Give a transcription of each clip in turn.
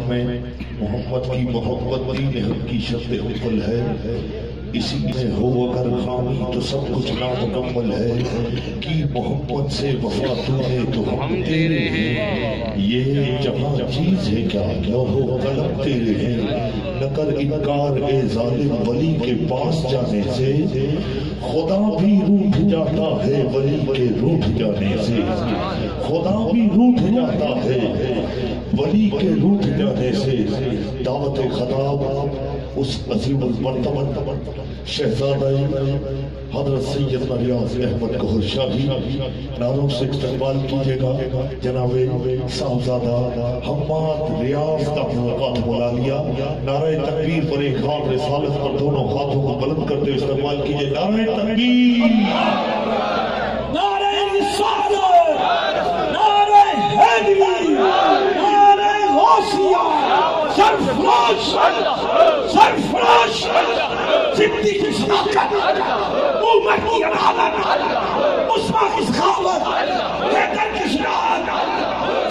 میں محمد کی محبت دین حق کی شرط اول ہے، اسی میں ہو اگر خامی تو سب کچھ نامکمل ہے، کی محمد سے وفا تو ہے تو ہم تیرے ہیں، یہ جہاں چیز ہے کیا لوہو قلم تیرے ہیں، نہ کر انکار اے ظالم ولی کے پاس جانے سے، خدا بھی روٹھ جاتا ہے ولی کے روٹھ جانے سے، خدا بھی روٹھ جاتا ہے ولی کے روٹھ جانے سے، دعوت خطاب اس عظیم المرتبہ شہزادہ حضرت سیدنا ریاض احمد گوہر شاہی نعروں سے استقبال کیجئے گا۔ جناب صاحبزادہ حماد ریاض کا ملاقات بلا لیا، نعرہ تکبیر پر ایک ہاتھ رسالت پر دونوں ہاتھوں کو بلند کرتے استقبال کیجئے، نعرہ تکبیر، نعرہ رسالت، نعرہ حیدری، نعرہ غوثیہ، سرفراش سرفراش صدیق کی صداقت، عمر کی عدالت، عثمان کی سخاوت، حیدر کی شجاعت،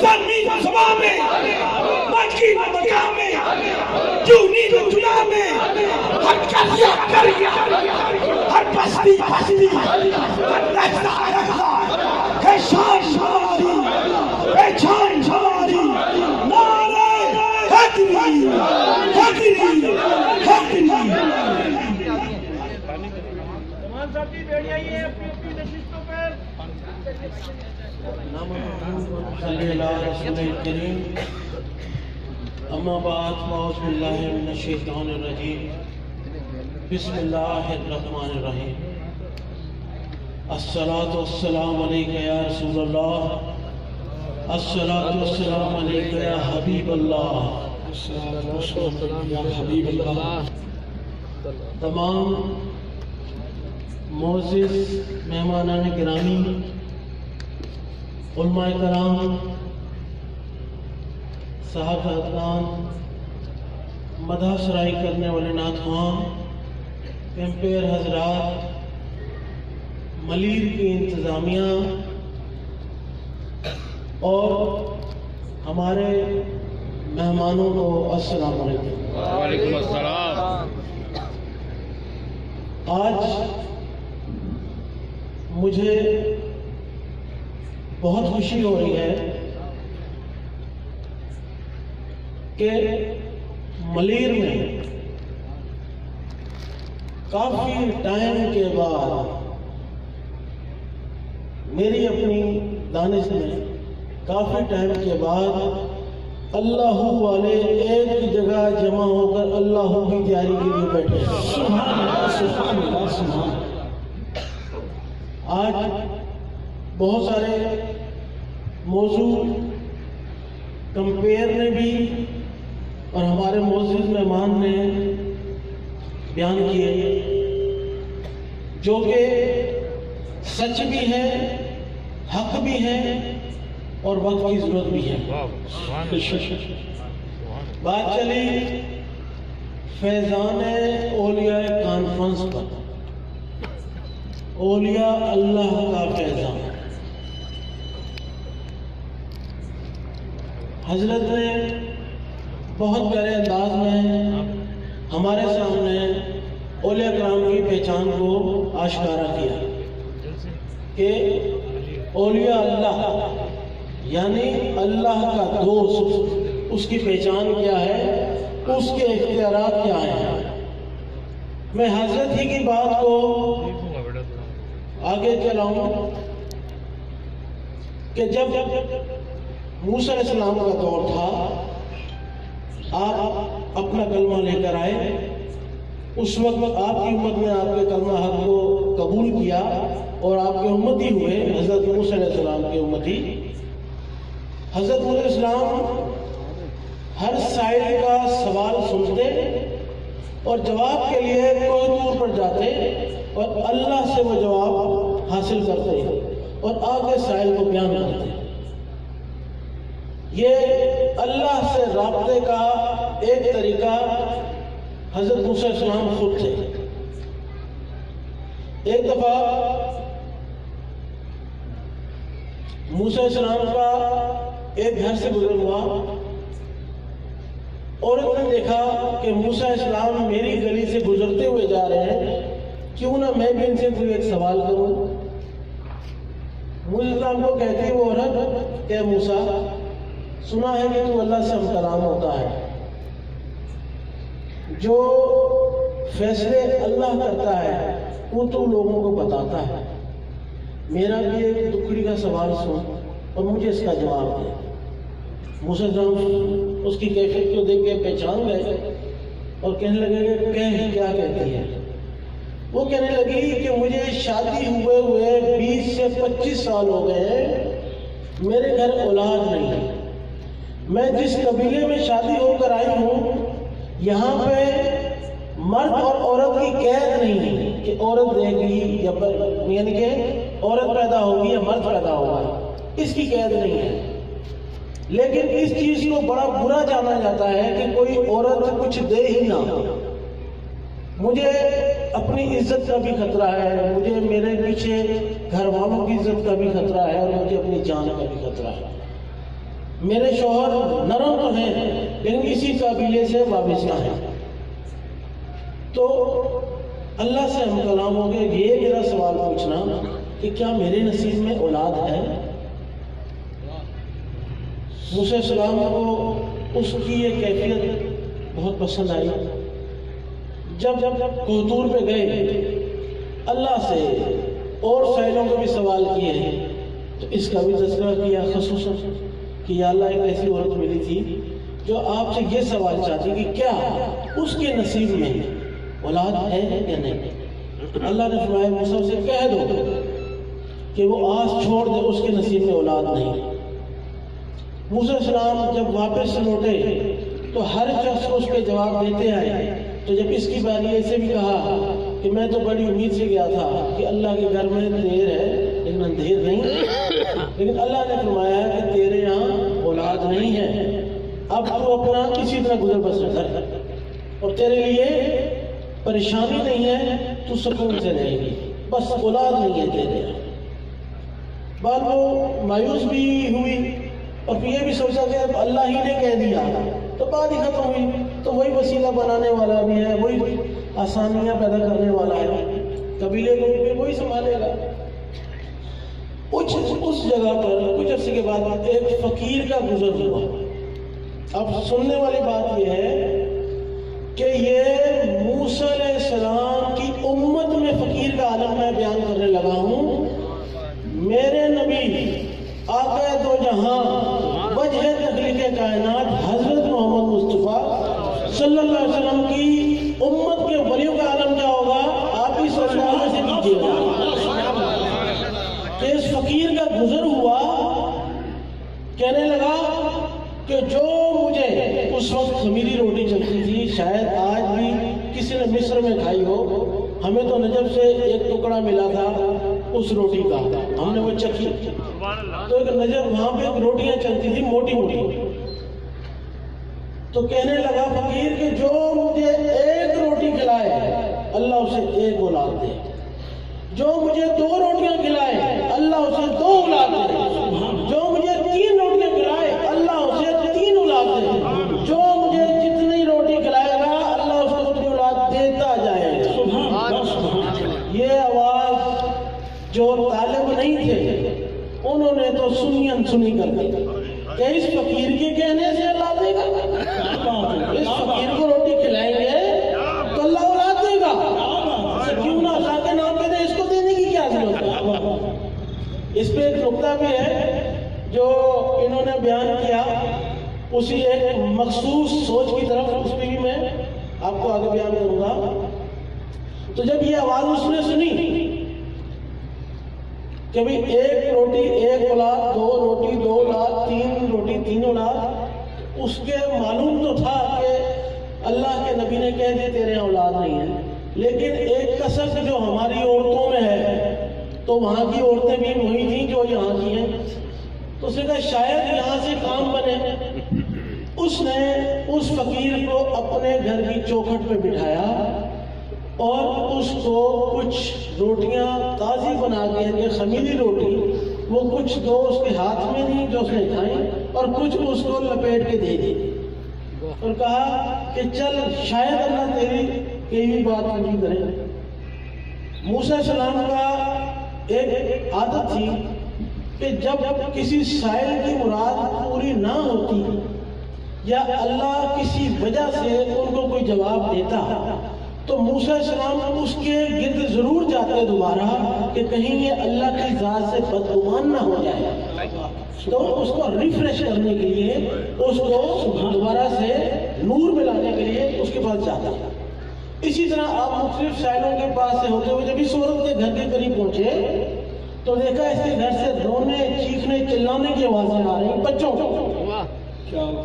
زمین و زمان میں، مکی و مکہ میں، جونی و جنا میں، ہر کریا کریا، ہر بستی بستی، ہر رہزہ رہزہ، ہے شان ہماری، پہچان ہماری، نعرہ حیدری حیدری حیدری۔ تمام صاحب جی بیٹھ جائیے اپنی نشستوں پر۔ صلی اللہ رسول الکریم، اما بعد فاعوذ باللہ من الشیطان الرجیم، بسم اللہ الرحمن الرحیم، الصلاۃ والسلام علیک یا رسول اللہ، الصلاۃ والسلام علیک یا حبیب اللہ، الصلاۃ والسلام یا حبیب اللہ۔ تمام معزز مہمانان گرامی، علماء کرام، صاحب حضران، مدح سرائی کرنے والے نعت خواں، کیمپیر حضرات، ملیر کی انتظامیہ اور ہمارے مہمانوں کو السلام علیکم۔ وعلیکم السلام۔ آج مجھے بہت خوشی ہو رہی ہے کہ ملیر میں کافی ٹائم کے بعد، میری اپنی دانش میں کافی ٹائم کے بعد اللہ والے ایک جگہ جمع ہو کر اللہ کی تیاری کے لیے بیٹھے۔ سبحان اللہ سبحان اللہ سبحان اللہ۔ آج بہت سارے موضوع کمپیر نے بھی اور ہمارے معزز مہمان نے بیان کیے، جو کہ سچ بھی ہے، حق بھی ہے اور وقت کی ضرورت بھی ہے۔ بات چلی فیضان اولیاء کانفرنس پر، اولیاء اللہ کا فیضان۔ حضرت نے بہت پیارے انداز میں ہمارے سامنے اولیاء کرام کی پہچان کو آشکارا کیا کہ اولیاء اللہ یعنی اللہ کا دوست، اس کی پہچان کیا ہے، اس کے اختیارات کیا ہیں۔ میں حضرت ہی کی بات کو آگے چلاؤں کہ جب موسیٰ علیہ السلام کا دور تھا، آپ اپنا کلمہ لے کر آئے، اس وقت آپ کی امت نے آپ کے کلمہ حق کو قبول کیا اور آپ کے امتی ہوئے، حضرت موسیٰ علیہ السلام کے امتی۔ حضرت موسیٰ علیہ السلام ہر سائل کا سوال سنتے اور جواب کے لیے کوئی دور پر جاتے اور اللہ سے وہ جواب حاصل کرتے اور آگے سائل کو بیان کرتے۔ یہ اللہ سے رابطے کا ایک طریقہ حضرت موسیٰ علیہ السلام خود تھے۔ ایک دفعہ موسیٰ علیہ السلام کا ایک گھر سے گزر ہوا عورت نے دیکھا کہ موسیٰ علیہ السلام میری گلی سے گزرتے ہوئے جا رہے ہیں، کیوں نہ میں بھی ان سے کوئی ایک سوال کروں۔ موسیٰ علیہ السلام کو کہتی ہے وہ عورت کہ موسیٰ، سنا ہے کہ تو اللہ سے ہم کلام ہوتا ہے، جو فیصلے اللہ کرتا ہے وہ تو لوگوں کو بتاتا ہے، میرا بھی ایک ٹکڑی کا سوال سن اور مجھے اس کا جواب دے۔ موسیٰ علیہ السلام اس کی کیفیت کو دیکھ کے پہچان گئے اور کہنے لگے کہ کیا کہتی ہے؟ وہ کہنے لگی کہ مجھے شادی ہوئے 20 سے 25 سال ہو گئے ہیں، میرے گھر اولاد نہیں ہے، میں جس قبیلے میں شادی ہو کر آئی ہوں یہاں پہ مرد اور عورت کی قید نہیں ہے کہ عورت دے گی یا یعنی کہ عورت پیدا ہوگی یا مرد پیدا ہوگا، اس کی قید نہیں ہے۔ لیکن اس چیز کو بڑا برا جانا جاتا ہے کہ کوئی عورت کچھ دے ہی نہ۔ مجھے اپنی عزت کا بھی خطرہ ہے، مجھے میرے پیچھے گھر والوں کی عزت کا بھی خطرہ ہے، اور مجھے اپنی جان کا بھی خطرہ ہے۔ میرے شوہر نرم تو ہیں لیکن اسی قبیلے سے وابستہ ہیں، تو اللہ سے ہم کلام ہو گئے، یہ میرا سوال پوچھنا کہ کیا میرے نصیب میں اولاد ہے؟ موسیٰ علیہ السلام کو اس کی یہ کیفیت بہت پسند آئی۔ جب کوہ پہ گئے اللہ سے اور سائلوں کو بھی سوال کیے ہیں تو اس کا بھی تذکرہ کیا خصوصاً کہ یا اللہ ایک ایسی عورت ملی تھی جو آپ سے یہ سوال چاہتی کہ کیا اس کے نصیب میں اولاد ہے یا نہیں۔ اللہ نے فرمایا موسیٰ سے کہہ دو کہ وہ آس چھوڑ دے، اس کے نصیب میں اولاد نہیں۔ موسیٰ علیہ السلام جب واپس لوٹے تو ہر شخص کو اس کے جواب دیتے آئے، تو جب اس کی باری ایسے بھی کہا کہ میں تو بڑی امید سے گیا تھا کہ اللہ کے گھر میں دیر ہے لیکن اندھیر نہیں، لیکن اللہ نے فرمایا کہ تیرے یہاں اولاد نہیں ہے، اب تو اپنا کسی طرح گزر بسر کر، اور تیرے لیے پریشانی نہیں ہے، تو سکون سے رہے گی، بس اولاد نہیں ہے تیرے یہاں۔ بعد وہ مایوس بھی ہوئی اور پھر یہ بھی سوچا کہ اب اللہ ہی نے کہہ دیا تو بات ہی ختم ہوئی، تو وہی وسیلہ بنانے والا بھی ہے، وہی آسانیاں پیدا کرنے والا ہے، قبیلے کو بھی وہی سنبھالے گا۔ اس جگہ پر کچھ عرصے کے بعد ایک فقیر کا گزر ہوا۔ اب سننے والی بات یہ ہے کہ یہ موسیٰ علیہ السلام کی امت میں فقیر کا عالم میں بیان کرنے لگا ہوں۔ میرے نبی آقا دو جہاں وجہ تخلیق کائنات حضرت محمد مصطفیٰ صلی اللہ علیہ وسلم کی امت کے ولیوں کا عالم کیا ہوگا، آپ اس اندازے سے کیجیے گا کہ اس فقیر کا گزر ہوا، کہنے لگا کہ جو مجھے اس وقت خمیری روٹی چلتی تھی شاید آج بھی کسی نے مصر میں کھائی ہو، ہمیں تو نجف سے ایک ٹکڑا ملا تھا اس روٹی کا، ہم نے وہ چکھی، تو ایک نجف وہاں پہ روٹیاں چلتی تھی موٹی موٹی، تو کہنے لگا فقیر کہ جو مجھے ایک روٹی کھلائے اللہ اسے ایک اولاد دے، جو مجھے 2 روٹیاں کھلائے اللہ اسے 2 اولاد دے، جو مجھے 3 روٹیاں کھلائے اللہ اسے 3 اولاد دے، جو مجھے جتنی روٹی کھلائے گا اللہ اس کو اتنی اولاد دیتا جائے گا۔ یہ آواز جو طالب نہیں تھے انہوں نے تو سنی کر دی کہ اس فقیر کے کہنے سے اللہ دے گا، اس فقیر کو روٹی کھلائیں گے تو اللہ اولاد دے گا، کیوں نہ اللہ کے نام پہ دے، اس کو دینے کی کیا ضرورت ہے۔ اس پہ ایک نقطہ بھی ہے جو انہوں نے بیان کیا، اسی ایک مخصوص سوچ کی طرف، اس پہ بھی میں آپ کو آگے بیان کروں گا۔ تو جب یہ آواز اس نے سنی کہ بھئی 1 روٹی 1 اولاد، 2 روٹی 2 اولاد، 3 روٹی 3 اولاد، اس کے معلوم تو تھا کہ اللہ کے نبی نے کہہ دیا تیرے اولاد نہیں ہے، لیکن ایک کثرت جو ہماری عورتوں میں ہے تو وہاں کی عورتیں بھی وہی تھیں جو یہاں کی ہیں، تو اس نے کہا شاید یہاں سے کام بنے۔ اس نے اس فقیر کو اپنے گھر کی چوکھٹ پہ بٹھایا اور اس کو کچھ روٹیاں تازی بنا کے خمیری روٹی، وہ کچھ 2 اس کے ہاتھ میں دی جو اس نے کھائیں اور کچھ اس کو لپیٹ کے دے دی۔ اور کہا کہ چل شاید اللہ تیری کئی بھی بات پوری کرے۔ موسیٰ علیہ السلام کا ایک عادت تھی کہ جب کسی سائل کی مراد پوری نہ ہوتی یا اللہ کسی وجہ سے ان کو کوئی جواب دیتا تو موسیٰ علیہ السلام اس کے گرد ضرور جاتے دوبارہ کہ کہیں یہ اللہ کی ذات سے بدگمان نہ ہو جائے، تو اس کو ریفریش کرنے کے لیے، اس کو دوبارہ سے نور میں لانے کے لیے اس کے پاس جاتا۔ اسی طرح آپ مختلف سائلوں کے پاس سے ہوتے ہوئے جب اس عورت کے گھر کے قریب پہنچے تو دیکھا اس کے گھر سے رونے، چیخنے، چلانے کی آوازیں آ رہی بچوں کو۔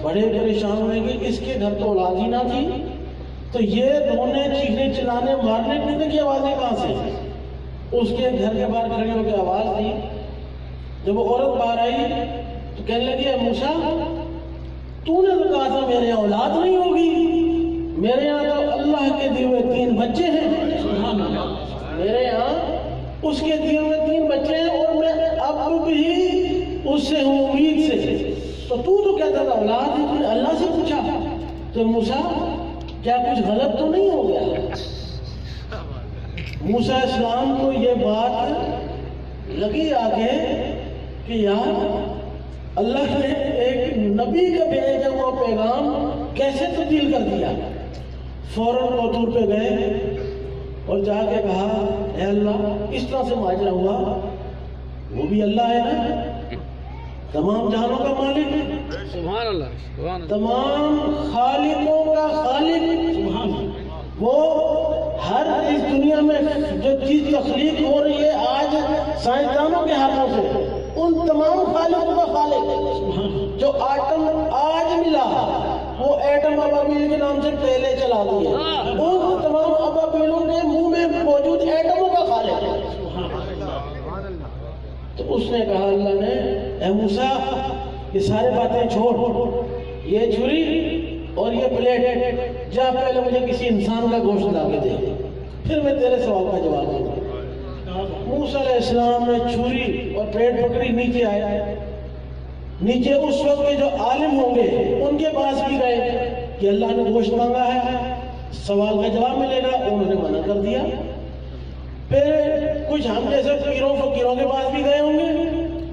بڑے پریشان ہوئے کہ اس کے گھر تو اولاد ہی نہ تھی، تو یہ رونے، چیخنے، چلانے، مارنے پیٹنے کی آوازیں کہاں سے؟ اس کے گھر کے باہر کھڑے ہو کے آواز دی۔ جب وہ عورت باہر آئی تو کہنے لگی اے موسیٰ، تو نے تو کہا تھا میرے اولاد نہیں ہوگی، میرے یہاں تو اللہ کے دیے ہوئے 3 بچے ہیں، میرے یہاں اس کے دیے ہوئے 3 بچے ہیں اور میں اب بھی اس سے ہوں امید سے، تو کہتا تھا اولاد ہے، تو نے اللہ سے پوچھا تو موسیٰ کیا کچھ غلط تو نہیں ہو گیا؟ موسیٰ علیہ السلام کو یہ بات لگی آگے کہ یار اللہ نے ایک نبی کا بھیجا ہوا پیغام کیسے تبدیل کر دیا۔ فوراً وہ دور پہ گئے اور جا کے کہا اے اللہ اس طرح سے ماجرا ہوا، وہ بھی اللہ ہے نا، تمام جہانوں کا مالک، سبحان اللہ، تمام خالقوں کا خالق، وہ ہر اس دنیا میں جو چیز تخلیق ہو رہی ہے آج سائنسدانوں کے ہاتھوں سے، ان تمام خالقوں کا خالق، جو آٹم آج ملا وہ ایٹم ابابیل کے نام سے پہلے چلا دیے، ان تمام ابابیلوں کے منہ میں موجود ایٹموں کا خالق ہے۔ تو اس نے کہا اللہ نے اے موسیٰ یہ سارے باتیں چھوڑ، یہ چھری اور یہ پلیٹ، جا پہلے مجھے کسی انسان کا گوشت لا کے دے، پھر میں تیرے سوال کا جواب دوں گا۔ موسیٰ علیہ السلام نے چھری اور پلیٹ پکڑی، نیچے آئے، نیچے اس وقت کے جو عالم ہوں گے ان کے پاس بھی گئے کہ اللہ نے گوشت مانگا ہے، سوال کا جواب ملے گا، انہوں نے منع کر دیا۔ پھر کچھ ہم جیسے پیروں فقیروں کے پاس بھی گئے ہوں گے،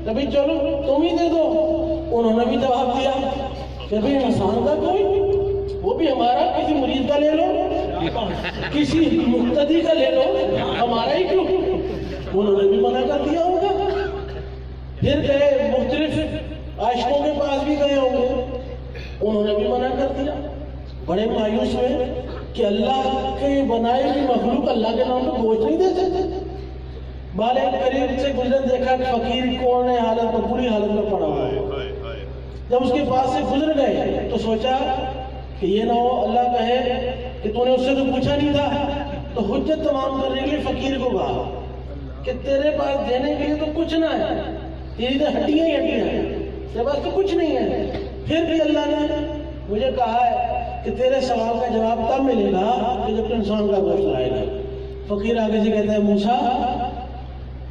کبھی چلو تم ہی دے دو، انہوں نے بھی جواب دیا کہ بھئی انسان کا کوئی، وہ بھی ہمارا، کسی مریض کا لے لو، کسی مقتدی کا لے لو، ہمارا ہی کیوں، انہوں نے بھی منع کر دیا ہوگا۔ پھر گئے مختلف عاشقوں کے پاس بھی گئے ہوں گے، انہوں نے بھی منع کر دیا۔ بڑے مایوس ہوئے کہ اللہ کے بنائے ہوئی مخلوق اللہ کے نام کو گوشت نہیں دے سکتے۔ بالے قریب سے گزرے دیکھا کہ فقیر کون ہے، حالت میں بری حالت میں پڑا ہوا ہے۔ جب اس کے پاس سے گزر گئے تو سوچا کہ یہ نہ ہو اللہ کہے کہ تو نے اس سے تو پوچھا نہیں تھا، تو حجت تمام کرنے کے لیے فقیر کو کہا کہ تیرے پاس دینے کے لیے تو کچھ نہ ہے، تیری تو ہڈیاں ہی ہڈیاں ہیں، تیرے پاس تو کچھ نہیں ہے، پھر بھی اللہ نے مجھے کہا ہے کہ تیرے سوال کا جواب تب ملے گا کہ جب تو انسان کا گوشت لائے گا۔ فقیر آگے سے کہتا ہے موسیٰ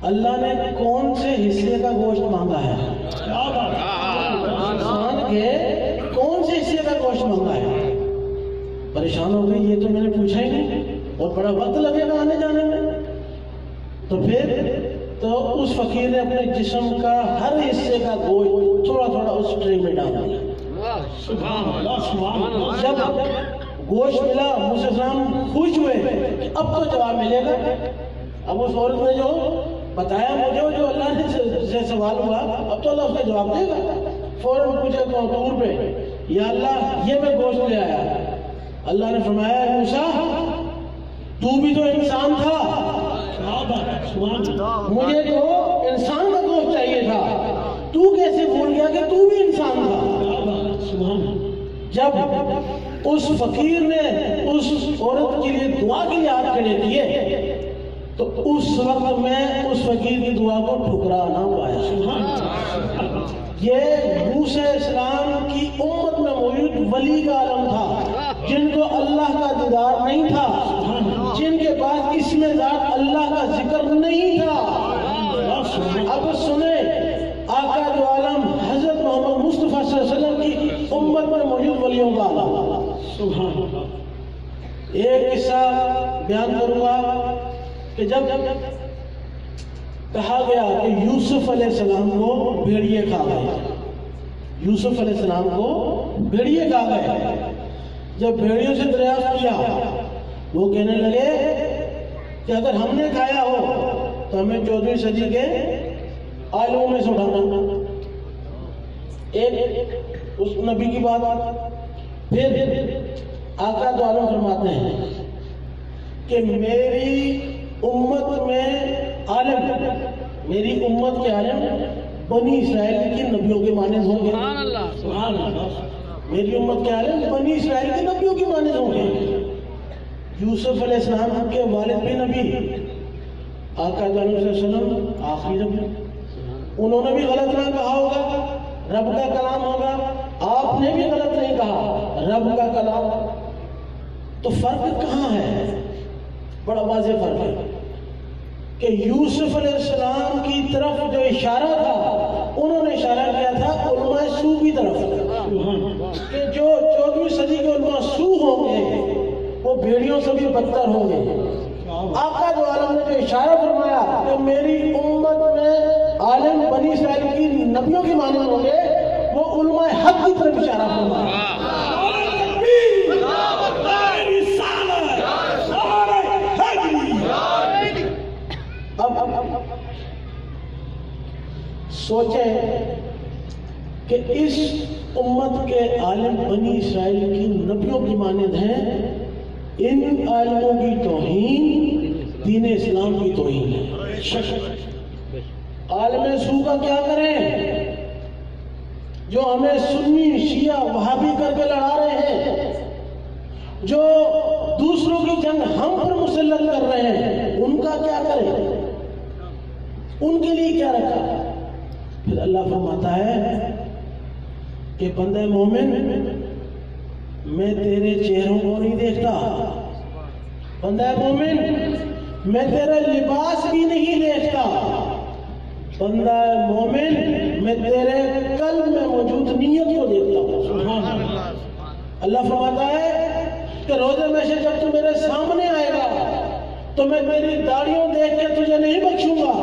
اللہ نے کون سے حصے کا گوشت مانگا ہے؟ انسان کے کون سے حصے کا گوشت مانگا ہے؟ پریشان ہو گئی، یہ تو میں نے پوچھا ہی نہیں اور بڑا وقت لگے گا آنے جانے میں۔ تو پھر تو اس فقیر نے اپنے جسم کا ہر حصے کا گوشت تھوڑا تھوڑا اس ٹرے میں ڈال دیا۔ جب گوشت ملا موسیٰ علیہ السلام خوش ہوئے کہ اب تو جواب ملے گا۔ اب اس عورت نے جو بتایا مجھے، جو اللہ نے سوال ہوا، اب تو اللہ اس کا جواب دے گا۔ فوراً پوچھا تو دور پہ یا اللہ یہ میں گوشت لے آیا۔ اللہ نے فرمایا موسیٰ تو بھی تو انسان تھا، مجھے تو انسان کا گوشت چاہیے تھا، تو کیسے بھول گیا کہ تو بھی انسان تھا؟ جب اس فقیر نے اس عورت کے لیے دعا کے لیے ہاتھ کھڑے کیے تو اس وقت میں اس فقیر کی دعا کو ٹھکرا نہ پایا۔ یہ موسیٰ علیہ السلام کی امت میں موجود ولی کا عالم تھا، جن کو اللہ کا دیدار نہیں تھا، جن کے پاس اسم ذات اللہ کا ذکر نہیں تھا۔ اب سنیں آقا دو عالم حضرت محمد مصطفیٰ صلی اللہ علیہ وسلم کی امت میں موجود ولیوں کا عالم۔ ایک قصہ بیان کروں گا کہ جب کہا گیا کہ یوسف علیہ السلام کو بھیڑیے کھا گئے، یوسف علیہ السلام کو بھیڑیے کھا گئے، جب بھیڑیوں سے دریافت کیا وہ کہنے لگے کہ اگر ہم نے کھایا ہو تو ہمیں 14ویں صدی کے عالموں میں سے اٹھانا۔ ایک اس نبی کی بات، پھر آقا دو عالم فرماتے ہیں کہ میری امت میں عالم، میری امت کے عالم بنی اسرائیل کی نبیوں کے مانند ہوں گے۔ سبحان اللہ۔ میری امت کے عالم بنی اسرائیل کی نبیوں کے مانند ہوں گے۔ یوسف علیہ السلام کے والد بھی نبی، آقا صلی اللہ علیہ وسلم آخری نبی، انہوں نے بھی غلط نہ کہا ہوگا، رب کا کلام ہوگا، آپ نے بھی غلط نہیں کہا، رب کا کلام۔ تو فرق کہاں ہے؟ بڑا واضح فرق ہے کہ یوسف علیہ السلام کی طرف جو اشارہ تھا انہوں نے اشارہ کیا تھا علماء سو کی طرف، کہ جو 14ویں صدی کے علماء سو ہوں گے وہ بھیڑیوں سے بھی بدتر ہوں گے۔ آقا دو عالم نے جو اشارہ فرمایا کہ میری امت میں عالم بنی اسرائیل کی نبیوں کی مانند ہوں گے، وہ علماء حق کی طرف اشارہ فرمایا۔ اب سوچیں کہ اس امت کے عالم بنی اسرائیل کی نبیوں کی مانند ہیں، ان عالموں کی توہین دین اسلام کی توہین ہے۔ عالم سو کا کیا کریں جو ہمیں سنی شیعہ وہابی کر کے لڑا رہے ہیں، جو دوسروں کی جنگ ہم پر مسلط کر رہے ہیں، ان کا کیا کریں؟ ان کے لیے کیا رکھا؟ پھر اللہ فرماتا ہے کہ بندہ مومن میں تیرے چہروں کو نہیں دیکھتا، بندہ مومن میں تیرا لباس بھی نہیں دیکھتا، بندہ مومن میں تیرے قلب میں موجود نیت کو دیکھتا ہوں۔ اللہ فرماتا ہے کہ روزے میں سے جب تو میرے سامنے آئے گا تو میں میری داڑھیوں دیکھ کے تجھے نہیں بخشوں گا،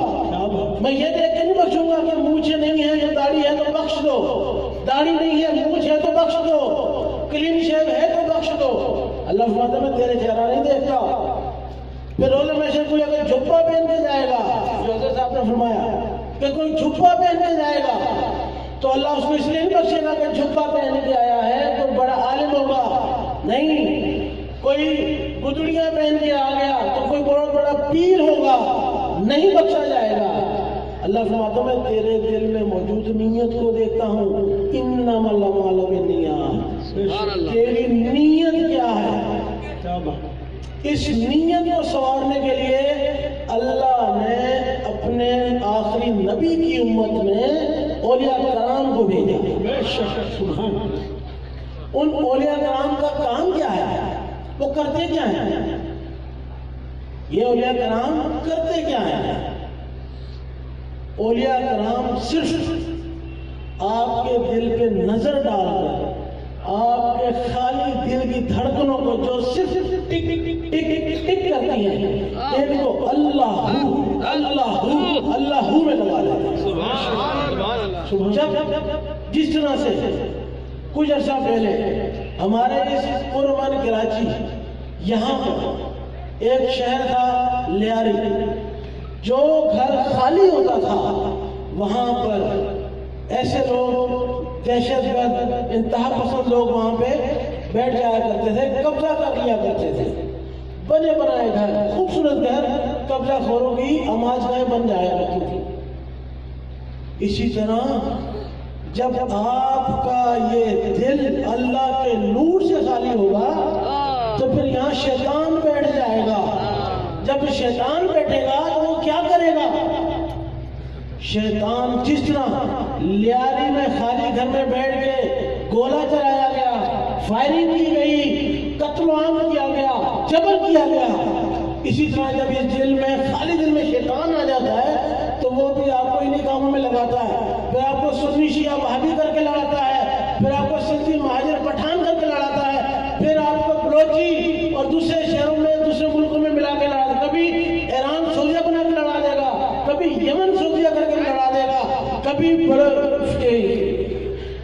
میں یہ دیکھ کے نہیں بخشوں گا کہ مونچھیں نہیں ہے یا داڑھی ہے تو بخش دو، داڑھی نہیں ہے مونچھ ہے تو بخش دو، کلین شیو ہے تو بخش دو۔ اللہ فرماتا ہے میں تیرے چہرہ نہیں دیکھتا۔ پھر روزے میں سے کوئی اگر جھپا پہن کے جائے گا، جو حضرت صاحب نے فرمایا کہ کوئی جھپا پہن کے جائے گا تو اللہ اس کو اس لیے نہیں بخشے گا کہ جھپا پہن کے آیا ہے تو بڑا عالم ہوگا، نہیں، کوئی گدڑیاں پہن کے آ گیا تو کوئی بہت بڑا پیر ہوگا، نہیں بخشا جائے گا۔ اللہ فرماتا ہے میں تیرے دل میں موجود نیت کو دیکھتا ہوں، انما الاعمال بالنیات، تیری نیت کیا ہے؟ اس نیت کو سنوارنے کے لیے اللہ نے اپنے آخری نبی کی امت میں اولیاء کرام کو بھیجا۔ ان اولیاء کرام کا کام کیا ہے؟ وہ کرتے کیا ہیں؟ یہ اولیاء کرام کرتے کیا ہیں؟ اولیاء کرام صرف آپ کے دل پہ نظر ڈال کر آپ کے خالی دل کی دھڑکنوں کو جو صرف ٹک ٹک ٹک ٹک ٹک کرتی ہیں ایک کو اللہ اللہ اللہ میں لگا لیتے ہیں۔ جب جس طرح سے کچھ عرصہ پہلے ہمارے اس پرامن کراچی یہاں پر ایک شہر تھا لیاری، جو گھر خالی ہوتا تھا وہاں پر ایسے لوگ دہشت گرد انتہا پسند لوگ وہاں پہ بیٹھ جایا کرتے تھے، قبضہ کر لیا کرتے تھے، بنے بنائے گھر، خوبصورت گھر قبضہ خوروں کی آماج گاہیں بن جایا کرتی تھی۔ اسی طرح جب آپ کا یہ دل اللہ کے نور سے خالی ہوگا تو پھر یہاں شیطان بیٹھ جائے گا۔ جب شیطان بیٹھے گا تو وہ کیا کرے گا؟ شیطان جس طرح لیاری میں خالی گھر میں بیٹھ کے گولہ چلایا گیا، فائرنگ کی گئی، قتل عام کیا گیا، جبر کیا گیا، اسی طرح جب اس دل میں خالی دل میں شیطان آ جاتا ہے تو وہ بھی آپ کو انہیں کاموں میں لگاتا ہے، پھر آپ کو سنی شیعہ وہابی کر کے لڑاتا ہے، پھر آپ کو سندھی مہاجر پٹھان کر کے لڑاتا ہے، پھر آپ کراچی اور دوسرے شہروں میں دوسرے ملکوں میں ملا کے لڑا دے گا، کبھی ایران سعودیہ بنا کے لڑا دے گا، کبھی یمن سعودیہ کر کے لڑا دے گا، کبھی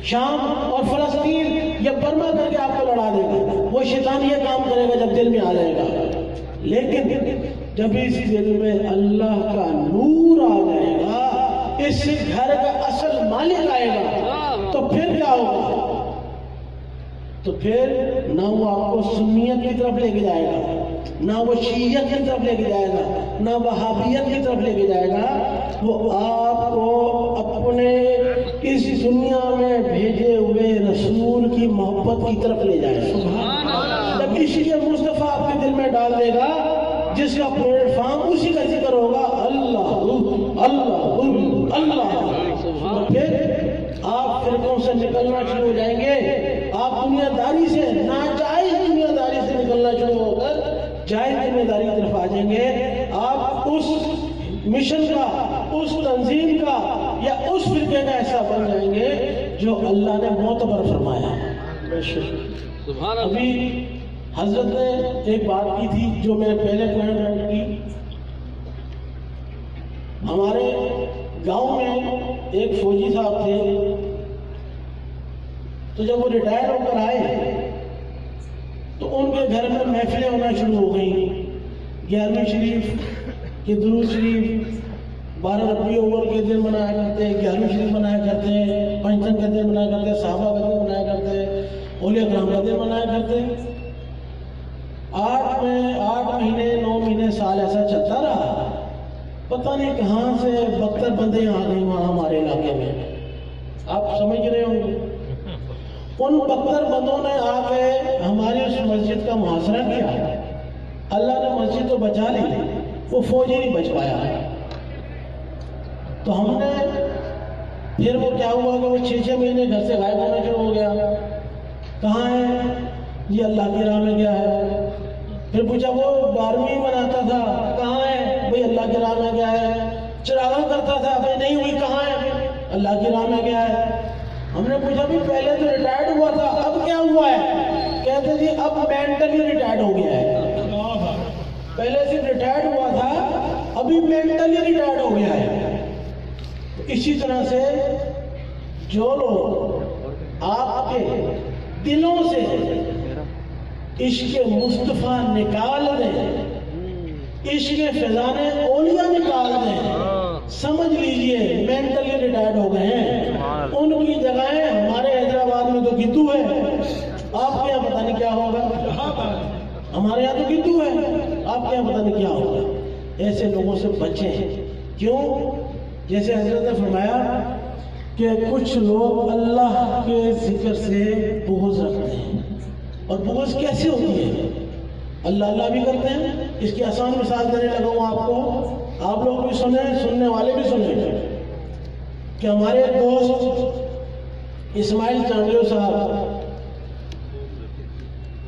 شام اور فلسطین یا برما کر کے آپ کو لڑا دے گا۔ وہ شیطان یہ کام کرے گا جب دل میں آ جائے گا، لیکن جب اس دل میں اللہ کا نور آ جائے گا، اس گھر کا اصل مالک آئے گا، تو پھر کیا ہوگا؟ تو پھر نہ وہ آپ کو سنیت کی طرف لے کے جائے گا، نہ وہ شیعیت کی طرف لے کے جائے گا، نہ وہابیت کی طرف لے کے جائے گا، وہ آپ کو اپنے اس دنیا میں بھیجے ہوئے رسول کی محبت کی طرف لے جائے گا۔ جب عشق مصطفیٰ آپ کے دل میں ڈال دے گا، جس کا پلیٹ فارم اسی کا ذکر ہوگا، اللہ اللہ اللہ، تو پھر آپ فرقوں سے نکلنا شروع ہو جائیں گے، آپ دنیا داری سے، ناجائز دنیا داری سے نکلنا شروع ہو کر جائز دنیا داری کی طرف آ جائیں گے۔ آپ اس مشن کا، اس تنظیم کا یا اس فرقے کا ایسا بن جائیں گے جو اللہ نے معتبر فرمایا۔ ابھی حضرت نے ایک بات کی تھی جو میں نے پہلے پوائنٹ کی، ہمارے گاؤں میں ایک فوجی صاحب تھے، تو جب وہ ریٹائر ہو کر آئے تو ان کے گھر میں محفلیں ہونا شروع ہو گئیں، 11ویں شریف کے درود شریف 12 ربیع الاول کے دن منایا کرتے، 11ویں شریف منایا کرتے، پنجتن کا دن منایا کرتے، صحابہ کا دن منایا کرتے، اولیاء کرام کا دن منایا کرتے۔ 8 مہینے 9 مہینے سال ایسا چلتا رہا، پتہ نہیں کہاں سے بدتر بندے آ گئی وہاں ہمارے علاقے میں، آپ سمجھ رہے ہوں گے۔ ان بدتر بندوں نے آ کے ہماری اس مسجد کا محاصرہ کیا، اللہ نے مسجد تو بچا لی، وہ فوجی نہیں بچ پایا۔ تو ہم نے پھر وہ کیا ہوا کہ وہ 6 مہینے گھر سے غائب ہونا شروع ہو گیا، کہاں ہے یہ اللہ کی راہ میں گیا ہے۔ پھر پوچھا وہ 12ویں مناتا تھا، کہاں ہے بھئی اللہ کی راہ میں گیا ہے۔ چراغاں کرتا تھا، بھئی نہیں ہوئی، کہاں ہے اللہ کی راہ میں گیا ہے۔ ہم نے پوچھا بھی پہلے تو ریٹائرڈ ہوا تھا، اب کیا ہوا ہے؟ کہتے جی اب مینٹلی ریٹائرڈ ہو گیا ہے، پہلے صرف ریٹائرڈ ہوا تھا، ابھی مینٹلی ریٹائرڈ ہو گیا ہے۔ اسی طرح سے جو لوگ آپ کے دلوں سے عشق مصطفیٰ نکال دیں، عشق فیضان اولیاء نکال دیں، سمجھ لیجئے مینٹلی ریٹائرڈ ہو گئے ہیں۔ ان کی جگہیں ہمارے حیدرآباد میں تو گدو ہے، آپ کے یہاں پتہ نہیں کیا ہوگا، ہمارے یہاں تو گدو ہے، آپ کے یہاں پتہ نہیں کیا ہوگا۔ ایسے لوگوں سے بچیں، کیوں؟ جیسے حضرت نے فرمایا کہ کچھ لوگ اللہ کے ذکر سے بغض رکھتے ہیں، اور بغض کیسے ہوتی ہے؟ اللہ اللہ بھی کرتے ہیں۔ اس کی آسان مثال دینے لگا ہوں آپ کو، آپ لوگ بھی سنیں، سننے والے بھی سنیں، کہ ہمارے دوست اسماعیل چانگلو صاحب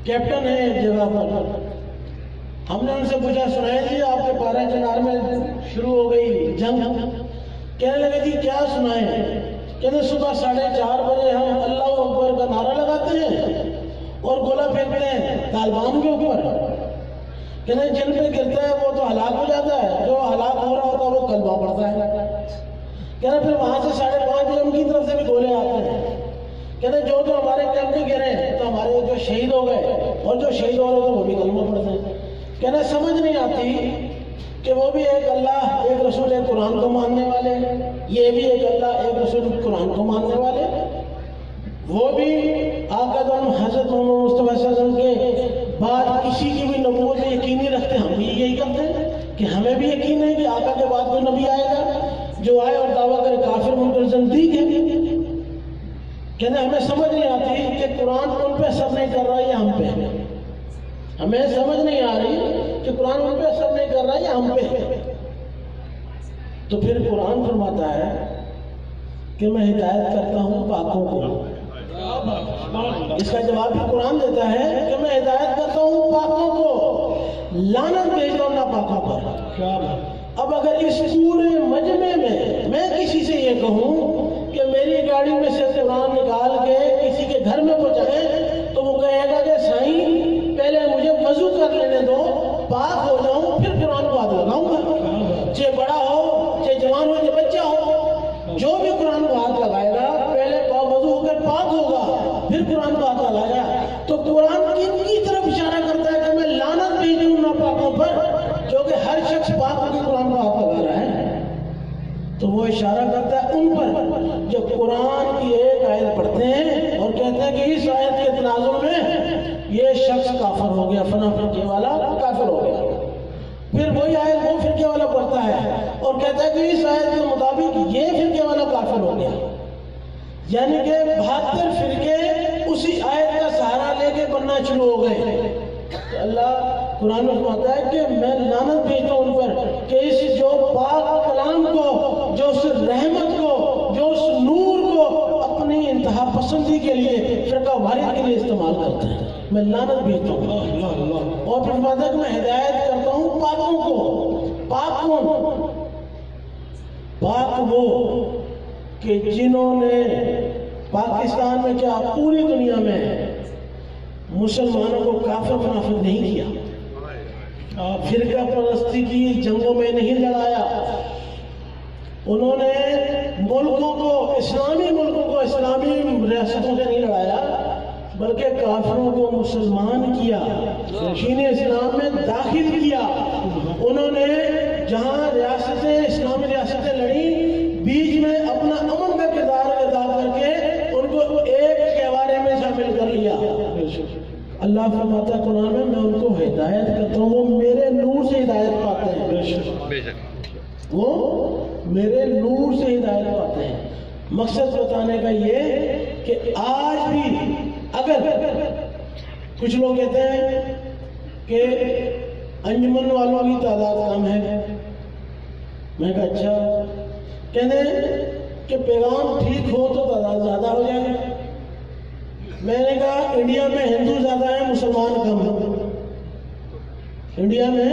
کیپٹن ہیں ایک جگہ پر، ہم نے ان سے پوچھا سنائے جی آپ کے 12 چنار میں شروع ہو گئی جنگ، کہنے لگے جی کیا سنائیں؟ کہتے صبح 4:30 بجے ہم اللہ اکبر کا نعرہ لگاتے ہیں اور گولا پھینکتے ہیں طالبان کے اوپر، کہتے جن پہ گرتا ہے وہ تو ہلاک ہو جاتا ہے، جو ہلاک ہو رہا ہوتا ہے وہ کلمہ پڑھتا ہے۔ کہتے پھر وہاں سے 5:30 بجے ان کی طرف سے بھی گولے آتے ہیں، کہتے جو ہمارے کیمپ میں گرے تو ہمارے جو شہید ہو گئے اور جو شہید ہو رہے تھے وہ بھی کلمہ پڑھتے ہیں۔ کہتے سمجھ نہیں آتی کہ وہ بھی ایک اللہ ایک رسول ایک قرآن کو ماننے والے، یہ بھی ایک اللہ ایک رسول قرآن کو ماننے والے، وہ بھی آقا دونوں حضرت محمد مصطفیٰ صلی اللہ علیہ وسلم کے بعد کسی کی بھی نبوت میں یقین نہیں رکھتے۔ ہم بھی یہی کرتے ہیں کہ ہمیں بھی یقین ہے کہ آقا کے بعد کوئی نبی آئے گا، جو آئے اور دعویٰ کرے کافر منکر زندیق ہے۔ کہتے ہمیں سمجھ نہیں آتی کہ قرآن ان پہ اثر نہیں کر رہا ہے یا ہم پہ، ہمیں سمجھ نہیں آ رہی کہ قرآن ان پہ اثر نہیں کر رہا ہے یا ہم پہ۔ تو پھر قرآن فرماتا ہے کہ میں ہدایت کرتا ہوں پاکوں کو، اس کا جواب بھی قرآن دیتا ہے کہ میں ہدایت کرتا ہوں پاکوں کو، لعنت بھیجتا ہوں ناپاکوں پر۔ اب اگر اس پورے مجمع میں کسی سے یہ کہوں کہ میری گاڑی میں سے قرآن نکال کے کسی کے گھر میں پہنچائے تو وہ کہے گا کہ سائیں پہلے اجازت لینے دو، پاک ہو جاؤں پھر قرآن کو ہاتھ لگاؤں گا. چاہے بڑا ہو، چاہے جوان ہو، چاہے بچہ ہو، جو بھی قرآن کو ہاتھ لگائے گا پہلے وضو ہو کر پاک ہوگا پھر قرآن کو ہاتھ لگائے گا. تو قرآن کن کی طرف اشارہ کرتا ہے کہ میں لعنت بھیج دوں ناپاکوں پر، جو کہ ہر شخص پاک ہو کے قرآن کو ہاتھ لگا رہا ہے. تو وہ اشارہ کرتا ہے ان پر جو قرآن کی ایک آیت پڑھتے ہیں اور کہتے ہیں کہ اس آیت کے تناظر میں یہ شخص کافر ہو گیا، فلاں فرقے والا کافر ہو گیا. پھر وہی آیت وہ فرقے والا پڑھتا ہے اور کہتا ہے کہ اس آیت کے مطابق یہ فرقے والا کافر ہو گیا. یعنی کہ 72 فرقے اسی آیت کا سہارا لے کے بننا شروع ہو گئے. اللہ قرآن میں فرماتا ہے کہ میں لعنت بھیجتا ہوں ان پر کہ اس جو پاک کلام کو، جو اس رحمت کو، جو اس نور کو اپنی انتہا پسندی کے لیے، فرقہ واریت کے لیے استعمال کرتے ہیں. میں لعنت بھیجتا ہوں. اور پھر فرماتا ہے کہ میں ہدایت کرتا ہوں پاکوں کو. پاک کون؟ پاک وہ کہ جنہوں نے پاکستان میں کیا پوری دنیا میں مسلمانوں کو کافر منافق نہیں کیا، فرقہ پرستی کی جنگوں میں نہیں لڑایا. انہوں نے ملکوں کو، اسلامی ملکوں کو، اسلامی ریاستوں سے نہیں لڑایا، بلکہ کافروں کو مسلمان کیا، دین اسلام میں داخل کیا. انہوں نے جہاں ریاستیں، اسلامی ریاستیں لڑیں، بیچ میں اپنا امن کا کردار ادا کر کے ان کو ایک کہوارے میں شامل کر لیا. اللہ فرماتا ہے قرآن میں ان کو ہدایت کرتا ہوں، وہ میرے نور سے ہدایت پاتے ہیں. وہ میرے نور سے ہدایت پاتے ہیں. مقصد بتانے کا یہ کہ آج بھی اگر کچھ لوگ کہتے ہیں کہ انجمن والوں کی تعداد کم ہے، میں کہا اچھا، کہتے ہیں کہ پیغام ٹھیک ہو تو تعداد زیادہ ہو جائے گا. میں نے کہا انڈیا میں ہندو زیادہ ہیں، مسلمان کم ہیں. انڈیا میں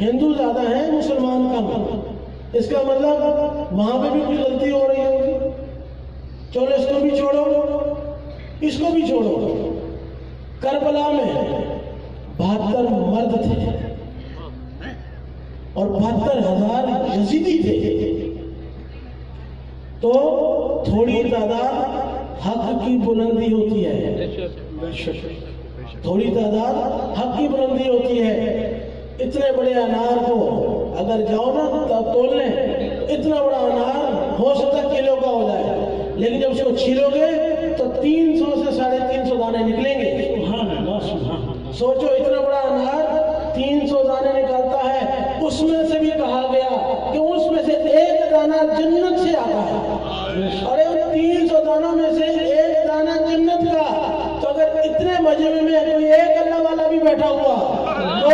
ہندو زیادہ ہیں، مسلمان کم. اس کا مطلب وہاں پہ بھی کوئی غلطی ہو رہی ہوگی. چلو اس کو بھی چھوڑو، اس کو بھی چھوڑو. کربلا میں 72 مرد تھے اور 72,000 یزیدی تھے. تو تھوڑی تعداد حق کی بلندی ہوتی ہے، تھوڑی تعداد حق کی بلندی ہوتی ہے. اتنے بڑے انار کو اگر جاؤ نا تول لیں، اتنا بڑا انار ہو سکتا کلو کا ہو جائے، لیکن جب اس کو چھیلو گے تو 300 سے 350 دانے نکلیں گے. سوچو اتنا بڑا انار 300 دانے نکالتا ہے. اس میں سے بھی کہا گیا کہ اس میں سے ایک دانہ جنت سے آتا ہے. ارے 300 دانوں میں سے ایک دانہ جنت کا، تو اگر اتنے مجمع میں کوئی ایک اللہ والا بھی بیٹھا ہوا تو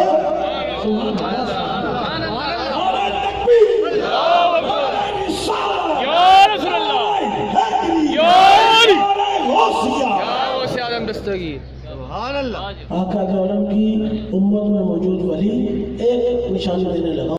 آقا دو عالم کی امت میں موجود ولی ایک نشان دینے لگا.